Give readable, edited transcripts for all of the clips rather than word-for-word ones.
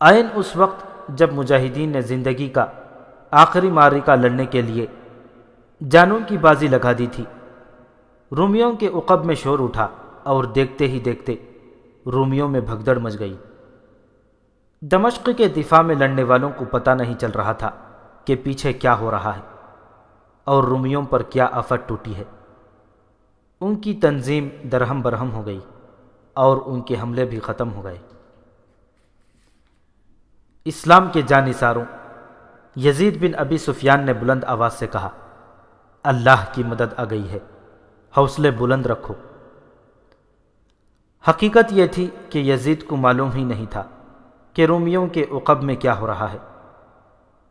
عین اس وقت جب مجاہدین نے زندگی کا آخری معرکہ لڑنے کے لیے جانوں کی بازی لگا دی تھی، رومیوں کے عقب میں شور اٹھا اور دیکھتے ہی دیکھتے رومیوں میں بھگدڑ مچ گئی۔ دمشق کے دفاع میں لڑنے والوں کو پتہ نہیں چل رہا تھا کہ پیچھے کیا ہو رہا ہے اور رومیوں پر کیا آفت ٹوٹی ہے۔ ان کی تنظیم درہم برہم ہو گئی اور ان کے حملے بھی ختم ہو گئے۔ اسلام کے جانثاروں یزید بن ابی سفیان نے بلند آواز سے کہا، اللہ کی مدد آ گئی ہے، حوصلے بلند رکھو۔ حقیقت یہ تھی کہ یزید کو معلوم ہی نہیں تھا کہ رومیوں کے عقب میں کیا ہو رہا ہے۔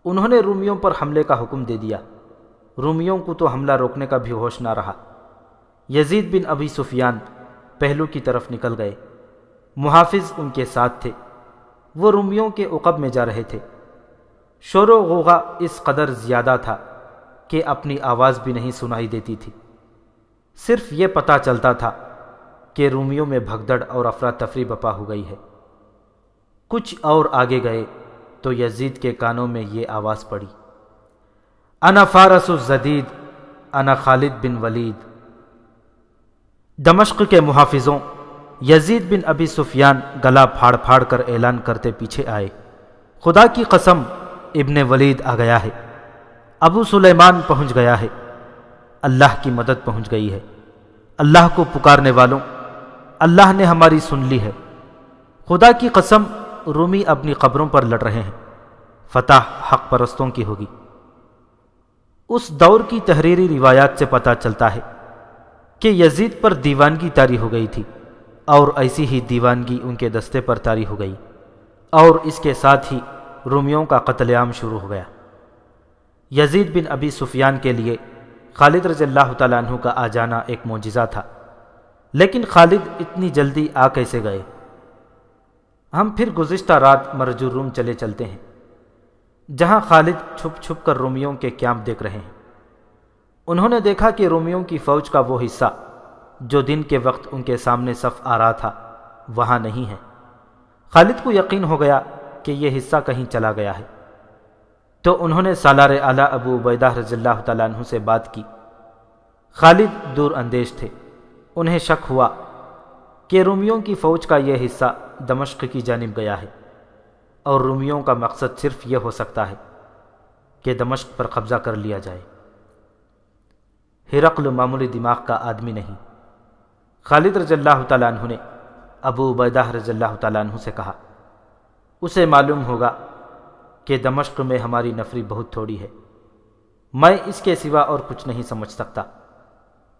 انہوں نے رومیوں پر حملے کا حکم دے دیا۔ رومیوں کو تو حملہ روکنے کا بھی ہوش نہ رہا۔ یزید بن ابی سفیان پہلو کی طرف نکل گئے، محافظ ان کے ساتھ تھے، وہ رومیوں کے عقب میں جا رہے تھے۔ شور و غوغا اس قدر زیادہ تھا کہ اپنی آواز بھی نہیں سنائی دیتی تھی، صرف یہ پتہ چلتا تھا کہ رومیوں میں بھگدڑ اور افراتفری بپا ہو گئی ہے۔ کچھ اور آگے گئے تو یزید کے کانوں میں یہ آواز پڑی، انا فارس الزدید، انا خالد بن ولید۔ دمشق کے محافظوں یزید بن ابی سفیان گلا پھاڑ پھاڑ کر اعلان کرتے پیچھے آئے، خدا کی قسم ابن ولید آ گیا ہے، ابو سلیمان پہنچ گیا ہے، اللہ کی مدد پہنچ گئی ہے، اللہ کو پکارنے والوں، اللہ نے ہماری سن لی ہے، خدا کی قسم رومی اپنی قبروں پر لڑ رہے ہیں، فتح حق پرستوں کی ہوگی۔ اس دور کی تحریری روایات سے پتہ چلتا ہے کہ یزید پر دیوانگی طاری ہو گئی تھی، اور ایسی ہی دیوانگی ان کے دستے پر طاری ہو گئی، اور اس کے ساتھ ہی رومیوں کا قتل عام شروع ہو گیا۔ یزید بن ابی سفیان کے لیے خالد رضی اللہ تعالیٰ عنہ کا آ جانا ایک معجزہ تھا، لیکن خالد اتنی جلدی آ کیسے گئے؟ ہم پھر گزشتہ رات مرج الروم چلے چلتے ہیں، جہاں خالد چھپ چھپ کر رومیوں کے کیمپ دیکھ رہے ہیں۔ انہوں نے دیکھا کہ رومیوں کی فوج کا وہ حصہ جو دن کے وقت ان کے سامنے صف آ رہا تھا وہاں نہیں ہے۔ خالد کو یقین ہو گیا کہ یہ حصہ کہیں چلا گیا ہے، تو انہوں نے سالار اعلیٰ ابو عبیدہ رضی اللہ تعالیٰ عنہ سے بات کی۔ خالد دور اندیش تھے، انہیں شک ہوا کہ رومیوں کی فوج کا یہ حصہ دمشق کی جانب گیا ہے، اور رومیوں کا مقصد صرف یہ ہو سکتا ہے کہ دمشق پر قبضہ کر لیا جائے۔ ہرقل معمولی دماغ کا آدمی نہیں۔ خالد رضی اللہ تعالیٰ عنہ نے ابو عبیدہ رضی اللہ تعالیٰ عنہ سے کہا، اسے معلوم ہوگا کہ دمشق میں ہماری نفری بہت تھوڑی ہے، میں اس کے سوا اور کچھ نہیں سمجھ سکتا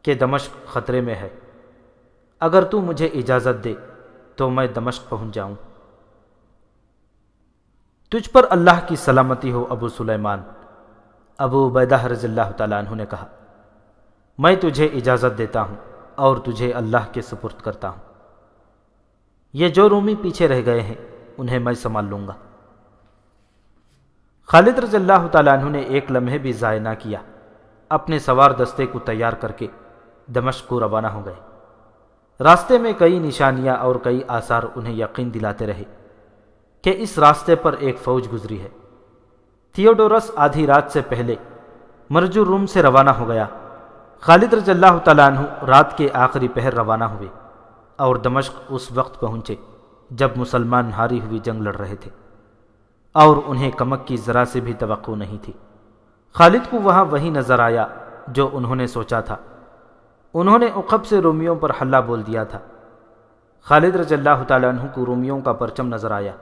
کہ دمشق خطرے میں ہے، اگر تو مجھے اجازت دے تو میں دمشق پہنچ جاؤں۔ تجھ پر اللہ کی سلامتی ہو ابو سلیمان، ابو عبیدہ رضی اللہ تعالیٰ عنہ نے کہا، میں تجھے اجازت دیتا ہوں اور تجھے اللہ کے سپرد کرتا ہوں، یہ جو رومی پیچھے رہ گئے ہیں انہیں میں سنبھال لوں گا۔ خالد رضی اللہ تعالیٰ عنہ نے ایک لمحے بھی ضائع نہ کیا، اپنے سوار دستے کو تیار کر کے دمشق کو روانہ ہو گئے۔ راستے میں کئی نشانیاں اور کئی آثار انہیں یقین دلاتے رہے کہ اس راستے پر ایک فوج گزری ہے۔ تھیوڈورس آدھی رات سے پہلے مرج الروم سے روانہ ہو گیا۔ خالد رضی اللہ تعالیٰ عنہ رات کے آخری پہر روانہ ہوئے اور دمشق اس وقت پہنچے جب مسلمان ہاری ہوئی جنگ لڑ رہے تھے، اور انہیں کمک کی ذرا سے بھی توقع نہیں تھی۔ خالد کو وہاں وہی نظر آیا جو انہوں نے سوچا تھا۔ انہوں نے عقب سے رومیوں پر حلہ بول دیا تھا۔ خالد رضی اللہ تعالیٰ عنہ کو رومیوں کا پرچم نظر آیا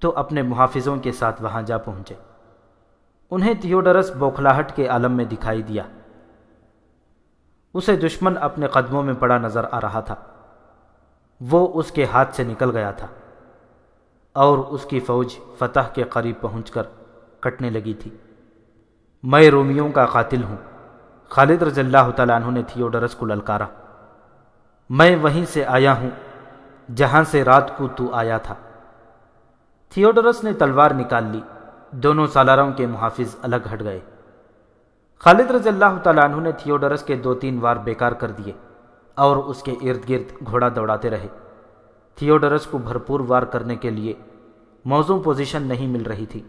تو اپنے محافظوں کے ساتھ وہاں جا پہنچے۔ انہیں تھیوڈرس بوکھلاہٹ کے عالم میں دکھائی دیا۔ اسے دشمن اپنے قدموں میں پڑا نظر آ رہا تھا، وہ اس کے ہاتھ سے نکل گیا تھا اور اس کی فوج فتح کے قریب پہنچ کر کٹنے لگی تھی۔ میں رومیوں کا قاتل ہوں، خالد رضی اللہ تعالیٰ عنہ نے تھیوڈرس کو للکارا۔ میں وہیں سے آیا ہوں جہاں سے رات کو تو آیا تھا۔ تھیوڈرس نے تلوار نکال لی، دونوں سالاروں کے محافظ الگ ہٹ گئے۔ خالد رضی اللہ تعالیٰ عنہ نے تھیوڈرس کے 2-3 وار بیکار کر دیے اور اس کے ارد گرد گھوڑا دوڑاتے رہے۔ تھیوڈرس کو بھرپور وار کرنے کے لیے موزوں پوزیشن نہیں مل رہی تھی۔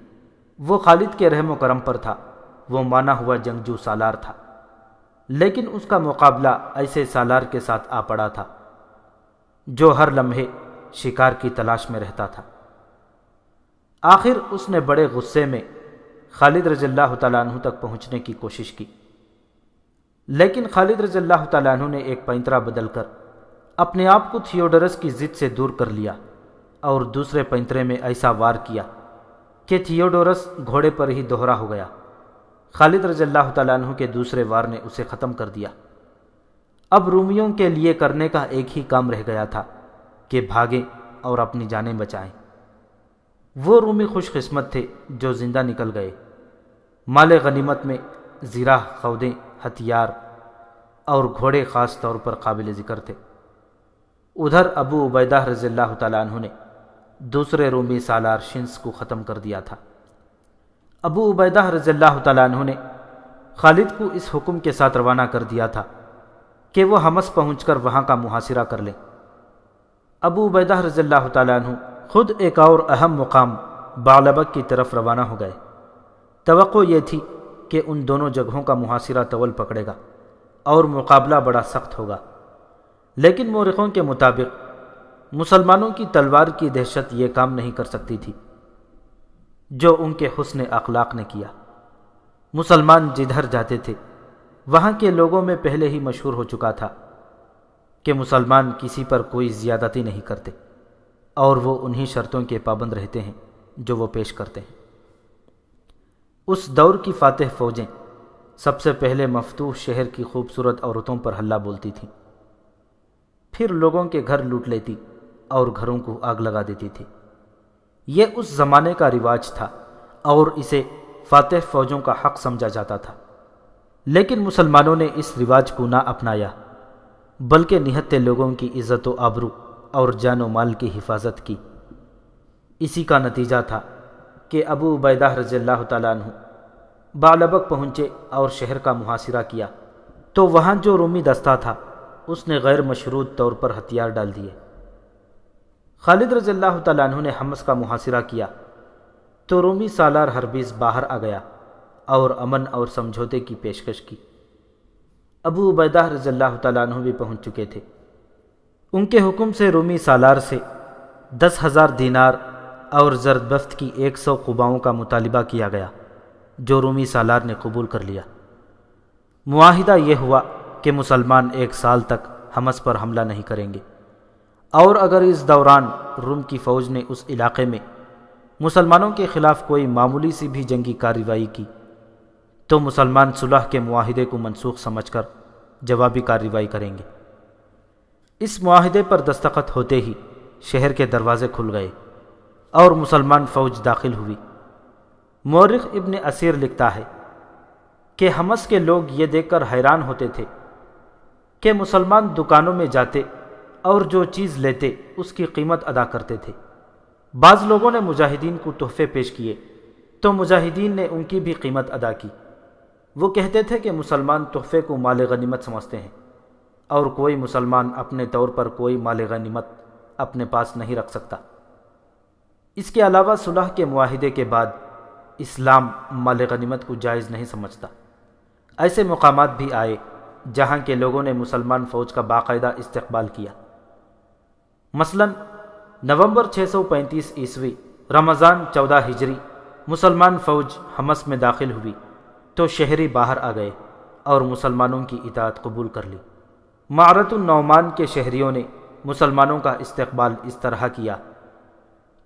وہ خالد کے رحم و کرم پر تھا، وہ مانا ہوا جنگجو سالار تھا، لیکن اس کا مقابلہ ایسے سالار کے ساتھ آ پڑا تھا جو ہر لمحے شکار کی تلاش میں رہتا تھا۔ آخر اس نے بڑے غصے میں خالد رضی اللہ تعالیٰ عنہ تک پہنچنے کی کوشش کی، لیکن خالد رضی اللہ تعالیٰ عنہ نے ایک پینترا بدل کر اپنے آپ کو تھیوڈورس کی ضد سے دور کر لیا اور دوسرے پینترے میں ایسا وار کیا کہ تھیوڈورس گھوڑے پر ہی دوہرا ہو گیا۔ خالد رضی اللہ تعالیٰ عنہ کے دوسرے وار نے اسے ختم کر دیا۔ اب رومیوں کے لیے کرنے کا ایک ہی کام رہ گیا تھا کہ بھاگیں اور اپنی جانیں بچائیں۔ وہ رومی خوش قسمت تھے جو زندہ نکل گئے۔ مال غنیمت میں زرہ، خودیں، ہتھیار اور گھوڑے خاص طور پر قابل ذکر تھے۔ ادھر ابو عبیدہ رضی اللہ تعالیٰ عنہ نے دوسرے رومی سالار شنس کو ختم کر دیا تھا۔ ابو عبیدہ رضی اللہ تعالیٰ عنہ نے خالد کو اس حکم کے ساتھ روانہ کر دیا تھا کہ وہ حمص پہنچ کر وہاں کا محاصرہ کر لیں۔ ابو عبیدہ رضی اللہ تعالیٰ عنہ خود ایک اور اہم مقام بعلبک کی طرف روانہ ہو گئے۔ توقع یہ تھی کہ ان دونوں جگہوں کا محاصرہ طول پکڑے گا اور مقابلہ بڑا سخت ہوگا، لیکن مورخوں کے مطابق مسلمانوں کی تلوار کی دہشت یہ کام نہیں کر سکتی تھی جو ان کے حسن اخلاق نے کیا۔ مسلمان جدھر جاتے تھے وہاں کے لوگوں میں پہلے ہی مشہور ہو چکا تھا کہ مسلمان کسی پر کوئی زیادتی نہیں کرتے اور وہ انہی شرطوں کے پابند رہتے ہیں جو وہ پیش کرتے ہیں۔ اس دور کی فاتح فوجیں سب سے پہلے مفتوح شہر کی خوبصورت عورتوں پر حلہ بولتی تھیں، پھر لوگوں کے گھر لوٹ لیتی اور گھروں کو آگ لگا دیتی تھی۔ یہ اس زمانے کا رواج تھا اور اسے فاتح فوجوں کا حق سمجھا جاتا تھا، لیکن مسلمانوں نے اس رواج کو نہ اپنایا بلکہ نہتے لوگوں کی عزت و آبرو اور جان و مال کی حفاظت کی۔ اسی کا نتیجہ تھا کہ ابو عبیدہ رضی اللہ تعالیٰ عنہ بعلبک پہنچے اور شہر کا محاصرہ کیا تو وہاں جو رومی دستہ تھا اس نے غیر مشروط طور پر ہتھیار ڈال دیے۔ خالد رضی اللہ تعالیٰ عنہ نے حمص کا محاصرہ کیا تو رومی سالار ہربیز باہر آ گیا اور امن اور سمجھوتے کی پیشکش کی۔ ابو عبیدہ رضی اللہ تعالیٰ عنہ بھی پہنچ چکے تھے۔ ان کے حکم سے رومی سالار سے 10,000 دینار اور زرد بفت کی 100 قباؤں کا مطالبہ کیا گیا جو رومی سالار نے قبول کر لیا۔ معاہدہ یہ ہوا کہ مسلمان 1 سال تک حمص پر حملہ نہیں کریں گے، اور اگر اس دوران روم کی فوج نے اس علاقے میں مسلمانوں کے خلاف کوئی معمولی سی بھی جنگی کارروائی کی تو مسلمان صلح کے معاہدے کو منسوخ سمجھ کر جوابی کارروائی کریں گے۔ اس معاہدے پر دستخط ہوتے ہی شہر کے دروازے کھل گئے اور مسلمان فوج داخل ہوئی۔ مورخ ابن اسیر لکھتا ہے کہ حمص کے لوگ یہ دیکھ کر حیران ہوتے تھے کہ مسلمان دکانوں میں جاتے اور جو چیز لیتے اس کی قیمت ادا کرتے تھے۔ بعض لوگوں نے مجاہدین کو تحفے پیش کیے تو مجاہدین نے ان کی بھی قیمت ادا کی۔ وہ کہتے تھے کہ مسلمان تحفے کو مال غنیمت سمجھتے ہیں اور کوئی مسلمان اپنے طور پر کوئی مال غنیمت اپنے پاس نہیں رکھ سکتا۔ اس کے علاوہ صلح کے معاہدے کے بعد اسلام مال غنیمت کو جائز نہیں سمجھتا۔ ایسے مقامات بھی آئے جہاں کے لوگوں نے مسلمان فوج کا باقاعدہ استقبال کیا۔ مثلا نومبر 635 عیسوی رمضان 14 ہجری مسلمان فوج حمص میں داخل ہوئی تو شہری باہر آ گئے اور مسلمانوں کی اطاعت قبول کر لی۔ معرۃ النعمان کے شہریوں نے مسلمانوں کا استقبال اس طرح کیا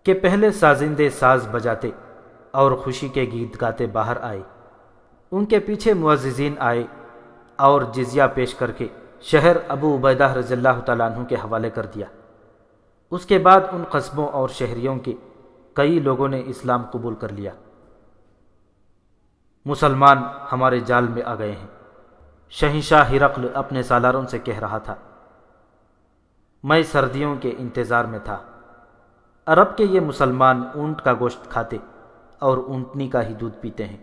کہ پہلے سازندے ساز بجاتے اور خوشی کے گیت گاتے باہر آئے، ان کے پیچھے معززین آئے اور جزیہ پیش کر کے شہر ابو عبیدہ رضی اللہ تعالیٰ عنہ کے حوالے کر دیا۔ اس کے بعد ان قصبوں اور شہریوں کے کئی لوگوں نے اسلام قبول کر لیا۔ مسلمان ہمارے جال میں آ گئے ہیں، شہنشاہ ہرقل اپنے سالاروں سے کہہ رہا تھا۔ میں سردیوں کے انتظار میں تھا۔ عرب کے یہ مسلمان اونٹ کا گوشت کھاتے اور اونٹنی کا ہی دودھ پیتے ہیں۔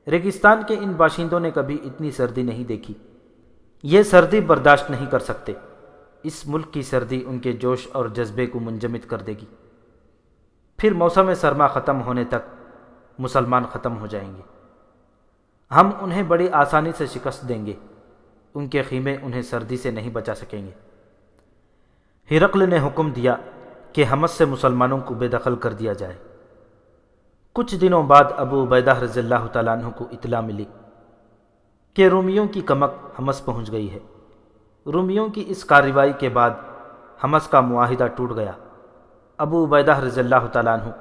ریگستان کے ان باشندوں نے کبھی اتنی سردی نہیں دیکھی، یہ سردی برداشت نہیں کر سکتے۔ اس ملک کی سردی ان کے جوش اور جذبے کو منجمد کر دے گی۔ پھر موسم سرما ختم ہونے تک مسلمان ختم ہو جائیں گے۔ ہم انہیں بڑی آسانی سے شکست دیں گے، ان کے خیمے انہیں سردی سے نہیں بچا سکیں گے۔ ہرقل نے حکم دیا کہ حمص سے مسلمانوں کو بے دخل کر دیا جائے۔ کچھ دنوں بعد ابو عبیدہ رضی اللہ تعالیٰ عنہ کو اطلاع ملی کہ رومیوں کی کمک حمص پہنچ گئی ہے۔ رومیوں کی اس کارروائی کے بعد حمص کا معاہدہ ٹوٹ گیا۔ ابو عبیدہ رضی اللہ تعالیٰ عنہ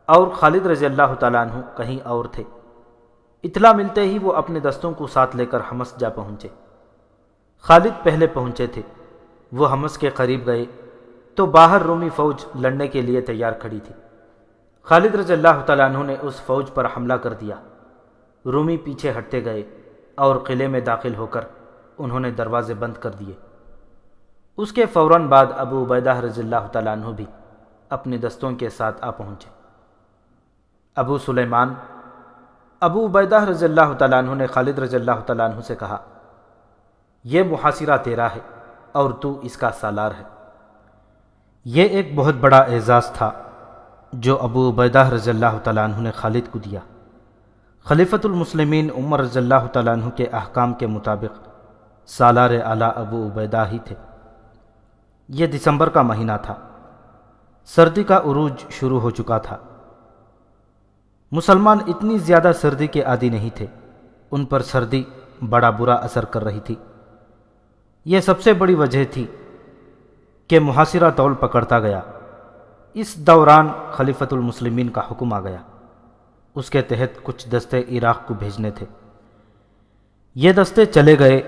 اور خالد رضی اللہ تعالیٰ عنہ کہیں اور تھے۔ اطلاع ملتے ہی وہ اپنے دستوں کو ساتھ لے کر حمص جا پہنچے۔ خالد پہلے پہنچے تھے۔ وہ حمص کے قریب گئے تو باہر رومی فوج لڑنے کے لیے تیار کھڑی تھی۔ خالد رضی اللہ تعالیٰ عنہ نے اس فوج پر حملہ کر دیا۔ رومی پیچھے ہٹتے گئے اور قلعے میں داخل ہو کر انہوں نے دروازے بند کر دیے۔ اس کے فوراً بعد ابو عبیدہ رضی اللہ تعالیٰ عنہ بھی اپنے دستوں کے ساتھ آ پہنچے۔ ابو سلیمان ابو عبیدہ رضی اللہ تعالیٰ عنہ نے خالد رضی اللہ تعالیٰ عنہ سے کہا، یہ محاصرہ تیرا ہے اور تو اس کا سالار ہے۔ یہ ایک بہت بڑا اعزاز تھا جو ابو عبیدہ رضی اللہ تعالیٰ عنہ نے خالد کو دیا۔ خلیفۃ المسلمین عمر رضی اللہ تعالیٰ عنہ کے احکام کے مطابق سالار اعلیٰ ابو عبیدہ ہی تھے۔ یہ دسمبر کا مہینہ تھا۔ سردی کا عروج شروع ہو چکا تھا۔ مسلمان اتنی زیادہ سردی کے عادی نہیں تھے، ان پر سردی بڑا برا اثر کر رہی تھی۔ یہ سب سے بڑی وجہ تھی کہ محاصرہ طول پکڑتا گیا۔ اس دوران خلیفۃ المسلمین کا حکم آ گیا۔ اس کے تحت کچھ دستے عراق کو بھیجنے تھے۔ یہ دستے چلے گئے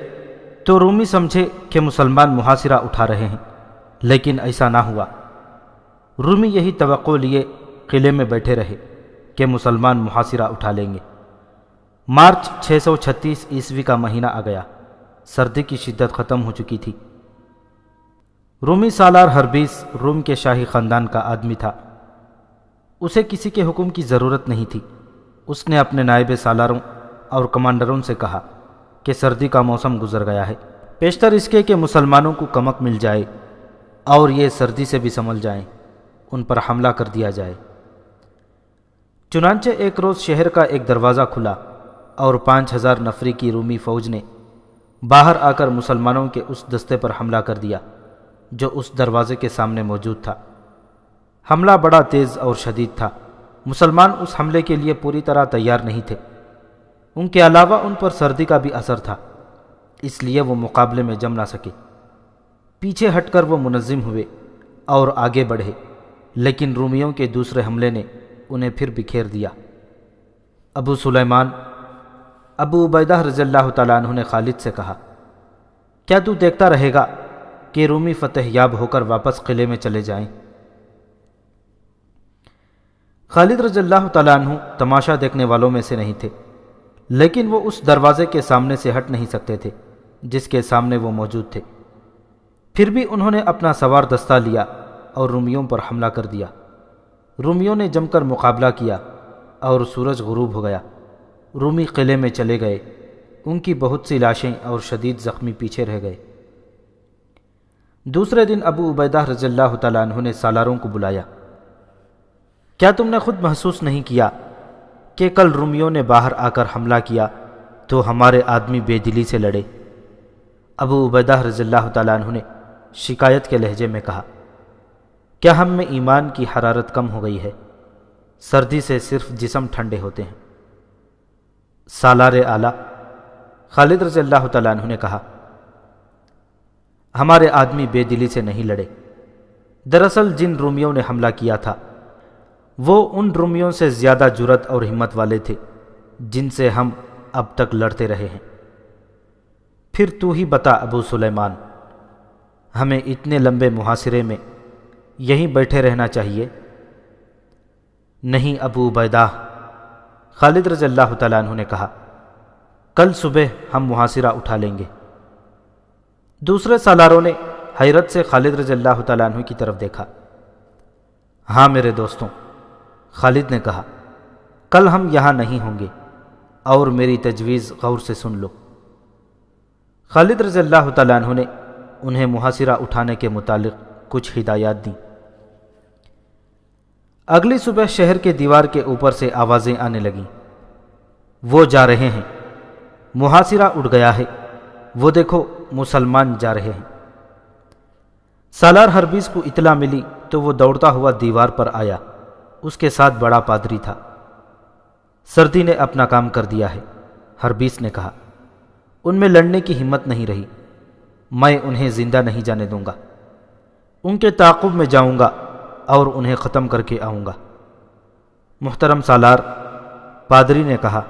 تو رومی سمجھے کہ مسلمان محاصرہ اٹھا رہے ہیں، لیکن ایسا نہ ہوا۔ رومی یہی توقع لیے قلعے میں بیٹھے رہے کہ مسلمان محاصرہ اٹھا لیں گے۔ مارچ 636 عیسوی کا مہینہ آ گیا۔ سردی کی شدت ختم ہو چکی تھی۔ رومی سالار ہربیس روم کے شاہی خاندان کا آدمی تھا۔ اسے کسی کے حکم کی ضرورت نہیں تھی۔ اس نے اپنے نائب سالاروں اور کمانڈروں سے کہا کہ سردی کا موسم گزر گیا ہے، پیشتر اس کے کہ مسلمانوں کو کمک مل جائے اور یہ سردی سے بھی سنبھل جائیں، ان پر حملہ کر دیا جائے۔ چنانچہ ایک روز شہر کا ایک دروازہ کھلا اور 5000 نفری کی رومی فوج نے باہر آ کر مسلمانوں کے اس دستے پر حملہ کر دیا جو اس دروازے کے سامنے موجود تھا۔ حملہ بڑا تیز اور شدید تھا۔ مسلمان اس حملے کے لیے پوری طرح تیار نہیں تھے۔ ان کے علاوہ ان پر سردی کا بھی اثر تھا، اس لیے وہ مقابلے میں جم نہ سکے۔ پیچھے ہٹ کر وہ منظم ہوئے اور آگے بڑھے، لیکن رومیوں کے دوسرے حملے نے انہیں پھر بکھیر دیا۔ ابو سلیمان ابو عبیدہ رضی اللہ تعالیٰ عنہ نے خالد سے کہا، کیا تو دیکھتا رہے گا کہ رومی فتح یاب ہو کر واپس قلعے میں چلے جائیں؟ خالد رضی اللہ تعالیٰ عنہ تماشا دیکھنے والوں میں سے نہیں تھے، لیکن وہ اس دروازے کے سامنے سے ہٹ نہیں سکتے تھے جس کے سامنے وہ موجود تھے۔ پھر بھی انہوں نے اپنا سوار دستہ لیا اور رومیوں پر حملہ کر دیا۔ رومیوں نے جم کر مقابلہ کیا اور سورج غروب ہو گیا۔ رومی قلعے میں چلے گئے۔ ان کی بہت سی لاشیں اور شدید زخمی پیچھے رہ گئے۔ دوسرے دن ابو عبیدہ رضی اللہ تعالیٰ عنہ نے سالاروں کو بلایا۔ کیا تم نے خود محسوس نہیں کیا کہ کل رومیوں نے باہر آ کر حملہ کیا تو ہمارے آدمی بے دلی سے لڑے؟ ابو عبیدہ رضی اللہ تعالیٰ عنہ نے شکایت کے لہجے میں کہا، کیا ہم میں ایمان کی حرارت کم ہو گئی ہے؟ سردی سے صرف جسم ٹھنڈے ہوتے ہیں۔ سالار اعلیٰ خالد رضی اللہ تعالیٰ عنہ نے کہا، ہمارے آدمی بے دلی سے نہیں لڑے۔ دراصل جن رومیوں نے حملہ کیا تھا وہ ان رومیوں سے زیادہ جرأت اور ہمت والے تھے جن سے ہم اب تک لڑتے رہے ہیں۔ پھر تو ہی بتا ابو سلیمان، ہمیں اتنے لمبے محاصرے میں یہیں بیٹھے رہنا چاہیے؟ نہیں ابو عبیدہ، خالد رضی اللہ تعالیٰ عنہ نے کہا، کل صبح ہم محاصرہ اٹھا لیں گے۔ دوسرے سالاروں نے حیرت سے خالد رضی اللہ تعالیٰ عنہ کی طرف دیکھا۔ ہاں میرے دوستوں، خالد نے کہا، کل ہم یہاں نہیں ہوں گے اور میری تجویز غور سے سن لو۔ خالد رضی اللہ تعالیٰ عنہ نے انہیں محاصرہ اٹھانے کے متعلق کچھ ہدایات دیں۔ اگلی صبح شہر کے دیوار کے اوپر سے آوازیں آنے لگیں، وہ جا رہے ہیں، محاصرہ اٹھ گیا ہے، وہ دیکھو مسلمان جا رہے ہیں۔ سالار ہربیس کو اطلاع ملی تو وہ دوڑتا ہوا دیوار پر آیا، اس کے ساتھ بڑا پادری تھا۔ سردی نے اپنا کام کر دیا ہے، ہربیس نے کہا، ان میں لڑنے کی ہمت نہیں رہی، میں انہیں زندہ نہیں جانے دوں گا، ان کے تعاقب میں جاؤں گا اور انہیں ختم کر کے آؤں گا۔ محترم سالار، پادری نے کہا،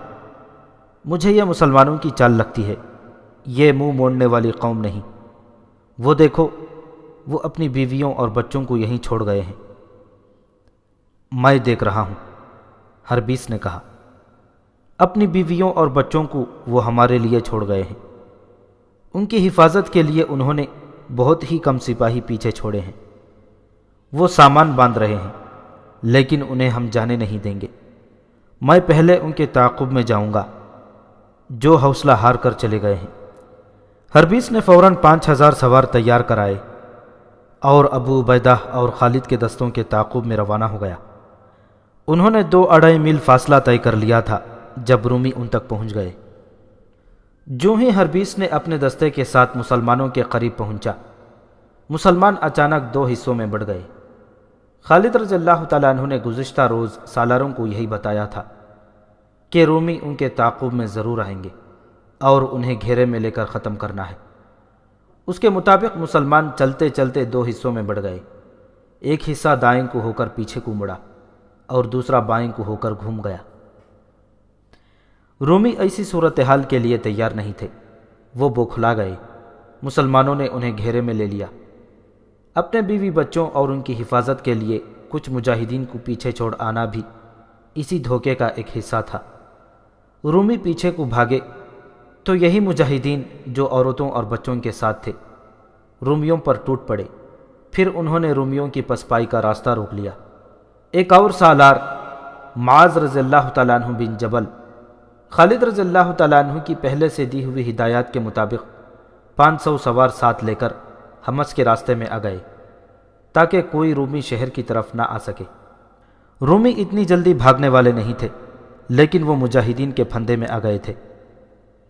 مجھے یہ مسلمانوں کی چال لگتی ہے، یہ منہ موڑنے والی قوم نہیں، وہ دیکھو وہ اپنی بیویوں اور بچوں کو یہیں چھوڑ گئے ہیں۔ میں دیکھ رہا ہوں، ہربیس نے کہا، اپنی بیویوں اور بچوں کو وہ ہمارے لیے چھوڑ گئے ہیں، ان کی حفاظت کے لیے انہوں نے بہت ہی کم سپاہی پیچھے چھوڑے ہیں، وہ سامان باندھ رہے ہیں لیکن انہیں ہم جانے نہیں دیں گے، میں پہلے ان کے تعاقب میں جاؤں گا جو حوصلہ ہار کر چلے گئے ہیں۔ ہربیس نے فوراً 5000 سوار تیار کرائے اور ابو عبیدہ اور خالد کے دستوں کے تعاقب میں روانہ ہو گیا۔ انہوں نے 2-2.5 میل فاصلہ طے کر لیا تھا جب رومی ان تک پہنچ گئے۔ جو ہی ہربیس نے اپنے دستے کے ساتھ مسلمانوں کے قریب پہنچا، مسلمان اچانک 2 حصوں میں بڑھ گئے۔ خالد رضی اللہ تعالیٰ عنہ نے گزشتہ روز سالاروں کو یہی بتایا تھا کہ رومی ان کے تعاقب میں ضرور آئیں گے اور انہیں گھیرے میں لے کر ختم کرنا ہے۔ اس کے مطابق مسلمان چلتے چلتے 2 حصوں میں بڑھ گئے، ایک حصہ دائیں کو ہو کر پیچھے کو مڑا اور دوسرا بائیں کو ہو کر گھوم گیا۔ رومی ایسی صورتحال کے لیے تیار نہیں تھے، وہ بوکھلا گئے۔ مسلمانوں نے انہیں گھیرے میں لے لیا۔ اپنے بیوی بچوں اور ان کی حفاظت کے لیے کچھ مجاہدین کو پیچھے چھوڑ آنا بھی اسی دھوکے کا ایک حصہ تھا۔ رومی پیچھے کو بھاگے تو یہی مجاہدین جو عورتوں اور بچوں کے ساتھ تھے رومیوں پر ٹوٹ پڑے، پھر انہوں نے رومیوں کی پسپائی کا راستہ روک لیا۔ ایک اور سالار معاذ رضی اللہ تعالیٰ عنہ بن جبل خالد رضی اللہ تعالیٰ عنہ کی پہلے سے دی ہوئی ہدایات کے مطابق 500 سوار ساتھ لے کر حمص کے راستے میں آ گئے تاکہ کوئی رومی شہر کی طرف نہ آ سکے۔ رومی اتنی جلدی بھاگنے والے نہیں تھے، لیکن وہ مجاہدین کے پھندے میں آ گئے تھے۔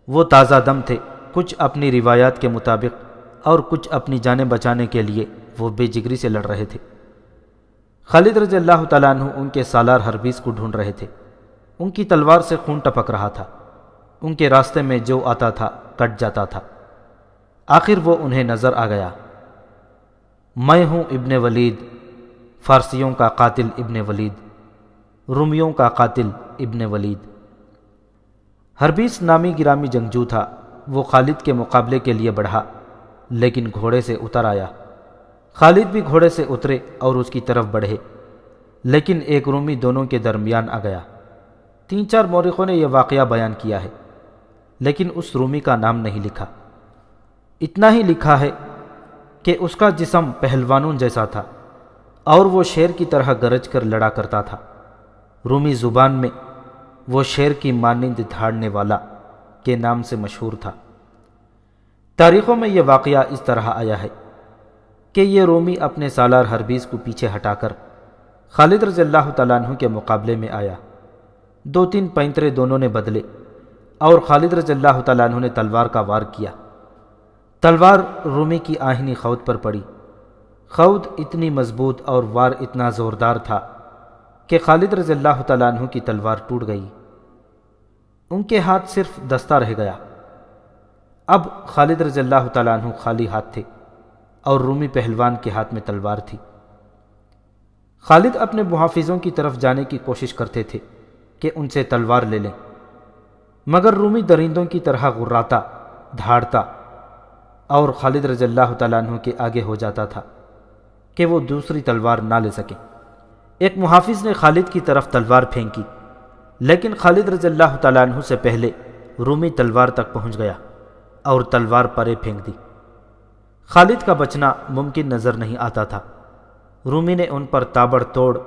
وہ تازہ دم تھے، کچھ اپنی روایات کے مطابق اور کچھ اپنی جانیں بچانے کے لیے وہ بے جگری سے لڑ رہے تھے۔ خالد رضی اللہ تعالیٰ عنہ ان کے سالار ہربیس کو ڈھونڈ رہے تھے، ان کی تلوار سے خون ٹپک رہا تھا، ان کے راستے میں جو آتا تھا کٹ جاتا تھا۔ آخر وہ انہیں نظر آ گیا۔ میں ہوں ابن ولید، فارسیوں کا قاتل ابن ولید، رومیوں کا قاتل ابن ولید۔ ہربیس نامی گرامی جنگجو تھا، وہ خالد کے مقابلے کے لیے بڑھا لیکن گھوڑے سے اتر آیا۔ خالد بھی گھوڑے سے اترے اور اس کی طرف بڑھے، لیکن ایک رومی دونوں کے درمیان آ گیا۔ 3-4 مورخوں نے یہ واقعہ بیان کیا ہے، لیکن اس رومی کا نام نہیں لکھا۔ اتنا ہی لکھا ہے کہ اس کا جسم پہلوانوں جیسا تھا اور وہ شیر کی طرح گرج کر لڑا کرتا تھا۔ رومی زبان میں وہ شیر کی مانند دھاڑنے والا کے نام سے مشہور تھا۔ تاریخوں میں یہ واقعہ اس طرح آیا ہے کہ یہ رومی اپنے سالار ہربیس کو پیچھے ہٹا کر خالد رضی اللہ تعالیٰ عنہ کے مقابلے میں آیا۔ 2-3 پینترے دونوں نے بدلے اور خالد رضی اللہ تعالیٰ عنہ نے تلوار کا وار کیا۔ تلوار رومی کی آہنی خود پر پڑی۔ خود اتنی مضبوط اور وار اتنا زوردار تھا کہ خالد رضی اللہ تعالیٰ عنہ کی تلوار ٹوٹ گئی، ان کے ہاتھ صرف دستہ رہ گیا۔ اب خالد رضی اللہ تعالیٰ عنہ خالی ہاتھ تھے اور رومی پہلوان کے ہاتھ میں تلوار تھی۔ خالد اپنے محافظوں کی طرف جانے کی کوشش کرتے تھے کہ ان سے تلوار لے لیں، مگر رومی درندوں کی طرح غراتا، دھاڑتا اور خالد رضی اللہ تعالیٰ عنہ کے آگے ہو جاتا تھا کہ وہ دوسری تلوار نہ لے سکیں۔ ایک محافظ نے خالد کی طرف تلوار پھینکی، لیکن خالد رضی اللہ تعالیٰ عنہ سے پہلے رومی تلوار تک پہنچ گیا اور تلوار پرے پھینک دی۔ خالد کا بچنا ممکن نظر نہیں آتا تھا۔ رومی نے ان پر تابڑ توڑ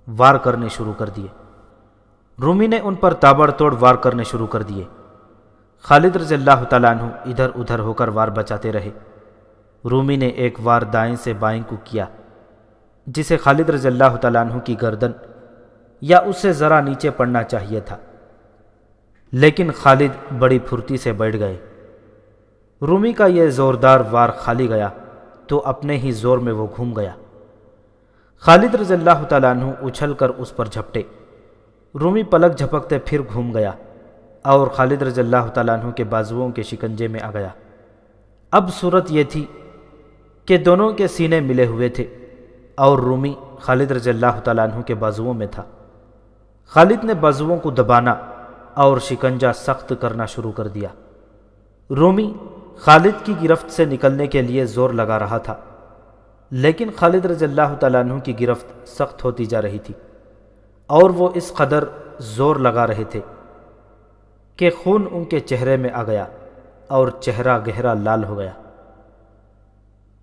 وار کرنے شروع کر دیے۔ خالد رضی اللہ تعالیٰ عنہ ادھر ادھر ہو کر وار بچاتے رہے۔ رومی نے ایک وار دائیں سے بائیں کو کیا، جسے خالد رضی اللہ تعالیٰ عنہ کی گردن یا اس سے ذرا نیچے پڑنا چاہیے تھا، لیکن خالد بڑی پھرتی سے بیٹھ گئے۔ رومی کا یہ زوردار وار خالی گیا تو اپنے ہی زور میں وہ گھوم گیا۔ خالد رضی اللہ تعالیٰ عنہ اچھل کر اس پر جھپٹے۔ رومی پلک جھپکتے پھر گھوم گیا اور خالد رضی اللہ تعالیٰ عنہ کے بازوؤں کے شکنجے میں آ گیا۔ اب صورت یہ تھی کہ دونوں کے سینے ملے ہوئے تھے اور رومی خالد رضی اللہ تعالیٰ عنہ کے بازوؤں میں تھا۔ خالد نے بازوؤں کو دبانا اور شکنجہ سخت کرنا شروع کر دیا۔ رومی خالد کی گرفت سے نکلنے کے لیے زور لگا رہا تھا، لیکن خالد رضی اللہ تعالیٰ عنہ کی گرفت سخت ہوتی جا رہی تھی اور وہ اس قدر زور لگا رہے تھے کہ خون ان کے چہرے میں آ گیا اور چہرہ گہرا لال ہو گیا۔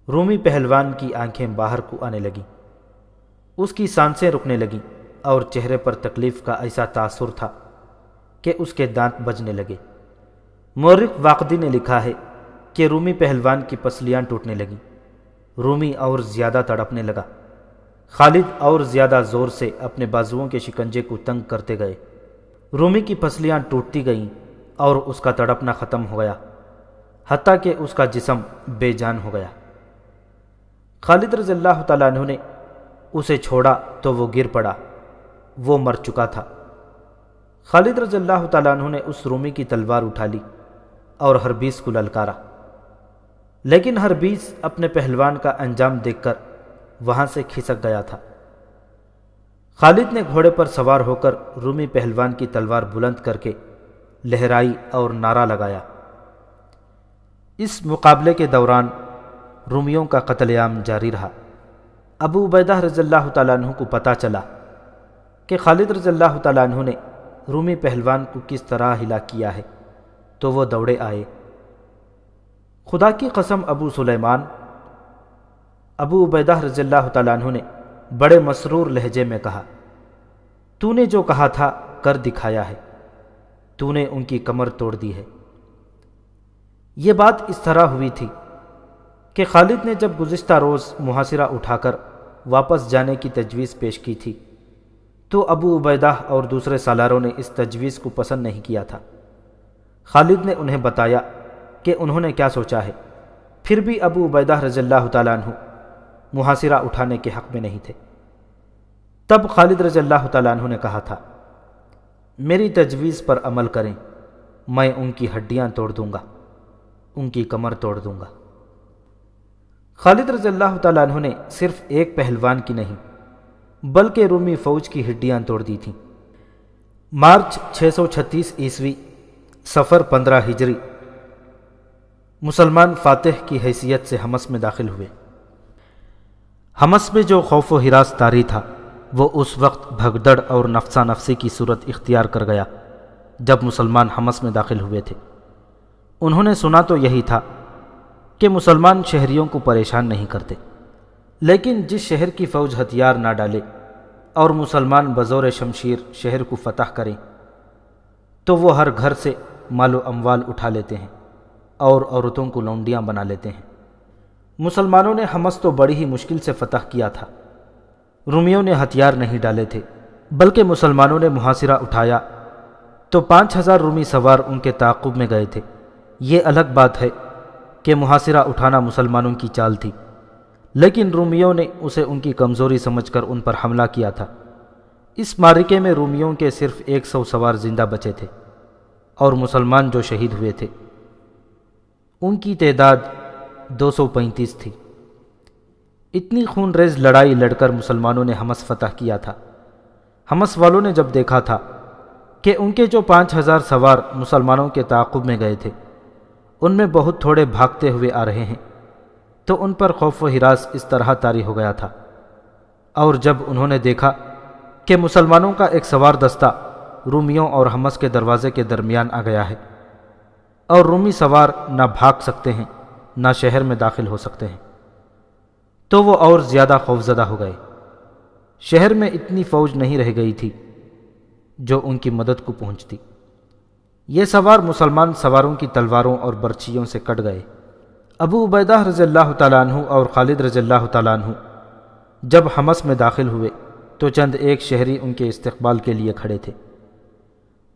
رومی پہلوان کی آنکھیں باہر کو آنے لگیں، اس کی سانسیں رکنے لگیں اور چہرے پر تکلیف کا ایسا تاثر تھا کہ اس کے دانت بجنے لگے۔ مورخ واقدی نے لکھا ہے کہ رومی پہلوان کی پسلیاں ٹوٹنے لگیں۔ رومی اور زیادہ تڑپنے لگا۔ خالد اور زیادہ زور سے اپنے بازوؤں کے شکنجے کو تنگ کرتے گئے۔ رومی کی پسلیاں ٹوٹتی گئیں اور اس کا تڑپنا ختم ہو گیا، حتیٰ کہ اس کا جسم بے جان ہو گیا۔ خالد رضی اللہ تعالیٰ عنہ نے اسے چھوڑا تو وہ گر پڑا، وہ مر چکا تھا۔ خالد رضی اللہ تعالیٰ عنہ نے اس رومی کی تلوار اٹھا لی اور ہربیس کو للکارا، لیکن ہربیس اپنے پہلوان کا انجام دیکھ کر وہاں سے کھسک گیا تھا۔ خالد نے گھوڑے پر سوار ہو کر رومی پہلوان کی تلوار بلند کر کے لہرائی اور نعرہ لگایا۔ اس مقابلے کے دوران رومیوں کا قتل عام جاری رہا۔ ابو عبیدہ رضی اللہ تعالیٰ عنہ کو پتہ چلا کہ خالد رضی اللہ تعالیٰ عنہ نے رومی پہلوان کو کس طرح ہلاک کیا ہے تو وہ دوڑے آئے۔ خدا کی قسم ابو عبیدہ رضی اللہ تعالیٰ عنہ نے بڑے مسرور لہجے میں کہا، تو نے جو کہا تھا کر دکھایا ہے، تو نے ان کی کمر توڑ دی ہے۔ یہ بات اس طرح ہوئی تھی کہ خالد نے جب گزشتہ روز محاصرہ اٹھا کر واپس جانے کی تجویز پیش کی تھی تو ابو عبیدہ اور دوسرے سالاروں نے اس تجویز کو پسند نہیں کیا تھا۔ خالد نے انہیں بتایا کہ انہوں نے کیا سوچا ہے، پھر بھی ابو عبیدہ رضی اللہ تعالیٰ عنہ محاصرہ اٹھانے کے حق میں نہیں تھے۔ تب خالد رضی اللہ تعالیٰ عنہ نے کہا تھا، میری تجویز پر عمل کریں، میں ان کی ہڈیاں توڑ دوں گا، ان کی کمر توڑ دوں گا۔ خالد رضی اللہ تعالیٰ عنہ نے صرف ایک پہلوان کی نہیں بلکہ رومی فوج کی ہڈیاں توڑ دی تھیں۔ مارچ 636 عیسوی صفر 15 ہجری مسلمان فاتح کی حیثیت سے حمص میں داخل ہوئے۔ حمص میں جو خوف و ہراس طاری تھا وہ اس وقت بھگدڑ اور نفسا نفسی کی صورت اختیار کر گیا جب مسلمان حمص میں داخل ہوئے تھے۔ انہوں نے سنا تو یہی تھا کہ مسلمان شہریوں کو پریشان نہیں کرتے، لیکن جس شہر کی فوج ہتھیار نہ ڈالے اور مسلمان بزور شمشیر شہر کو فتح کریں تو وہ ہر گھر سے مال و اموال اٹھا لیتے ہیں اور عورتوں کو لونڈیاں بنا لیتے ہیں۔ مسلمانوں نے حمص تو بڑی ہی مشکل سے فتح کیا تھا۔ رومیوں نے ہتھیار نہیں ڈالے تھے، بلکہ مسلمانوں نے محاصرہ اٹھایا تو 5000 رومی سوار ان کے تعاقب میں گئے تھے۔ یہ الگ بات ہے کہ محاصرہ اٹھانا مسلمانوں کی چال تھی، لیکن رومیوں نے اسے ان کی کمزوری سمجھ کر ان پر حملہ کیا تھا۔ اس معرکے میں رومیوں کے صرف 100 سوار زندہ بچے تھے اور مسلمان جو شہید ہوئے تھے ان کی تعداد 235 تھی۔ اتنی خون ریز لڑائی لڑ کر مسلمانوں نے حمص فتح کیا تھا۔ حمص والوں نے جب دیکھا تھا کہ ان کے جو 5000 سوار مسلمانوں کے تعاقب میں گئے تھے ان میں بہت تھوڑے بھاگتے ہوئے آ رہے ہیں تو ان پر خوف و ہراس اس طرح طاری ہو گیا تھا، اور جب انہوں نے دیکھا کہ مسلمانوں کا ایک سوار دستہ رومیوں اور حمص کے دروازے کے درمیان آ گیا ہے اور رومی سوار نہ بھاگ سکتے ہیں نہ شہر میں داخل ہو سکتے ہیں، تو وہ اور زیادہ خوفزدہ ہو گئے۔ شہر میں اتنی فوج نہیں رہ گئی تھی جو ان کی مدد کو پہنچتی۔ یہ سوار مسلمان سواروں کی تلواروں اور برچھیوں سے کٹ گئے۔ ابو عبیدہ رضی اللہ تعالیٰ عنہ اور خالد رضی اللہ تعالیٰ عنہ جب حمص میں داخل ہوئے تو چند ایک شہری ان کے استقبال کے لیے کھڑے تھے۔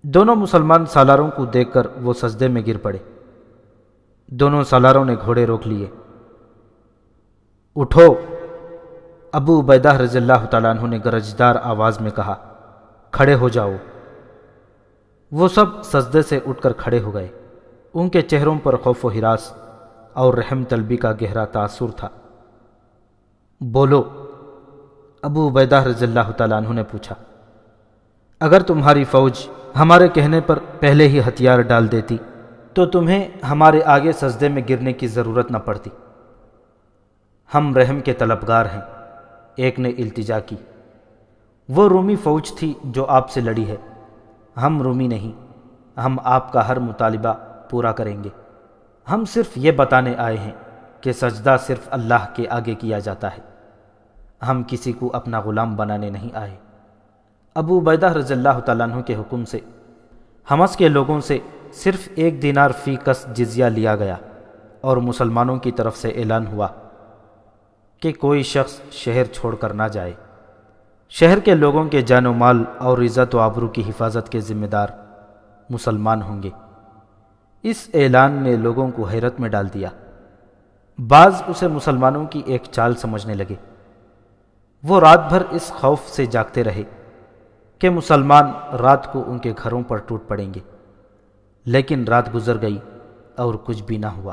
دونوں مسلمان سالاروں کو دیکھ کر وہ سجدے میں گر پڑے۔ دونوں سالاروں نے گھوڑے روک لیے۔ اٹھو، ابو عبیدہ رضی اللہ تعالیٰ عنہ نے گرجدار آواز میں کہا، کھڑے ہو جاؤ۔ وہ سب سجدے سے اٹھ کر کھڑے ہو گئے۔ ان کے چہروں پر خوف و ہراس اور رحم طلبی کا گہرا تاثر تھا۔ بولو، ابو عبیدہ رضی اللہ تعالیٰ عنہ نے پوچھا۔ اگر تمہاری فوج ہمارے کہنے پر پہلے ہی ہتھیار ڈال دیتی تو تمہیں ہمارے آگے سجدے میں گرنے کی ضرورت نہ پڑتی۔ ہم رحم کے طلبگار ہیں، ایک نے التجا کی۔ وہ رومی فوج تھی جو آپ سے لڑی ہے، ہم رومی نہیں، ہم آپ کا ہر مطالبہ پورا کریں گے۔ ہم صرف یہ بتانے آئے ہیں کہ سجدہ صرف اللہ کے آگے کیا جاتا ہے، ہم کسی کو اپنا غلام بنانے نہیں آئے۔ ابو عبیدہ رضی اللہ تعالیٰ عنہ کے حکم سے حمص کے لوگوں سے صرف 1 دینار فی کس جزیہ لیا گیا اور مسلمانوں کی طرف سے اعلان ہوا کہ کوئی شخص شہر چھوڑ کر نہ جائے۔ شہر کے لوگوں کے جان و مال اور عزت و آبرو کی حفاظت کے ذمہ دار مسلمان ہوں گے۔ اس اعلان نے لوگوں کو حیرت میں ڈال دیا۔ بعض اسے مسلمانوں کی ایک چال سمجھنے لگے۔ وہ رات بھر اس خوف سے جاگتے رہے کہ مسلمان رات کو ان کے گھروں پر ٹوٹ پڑیں گے، لیکن رات گزر گئی اور کچھ بھی نہ ہوا۔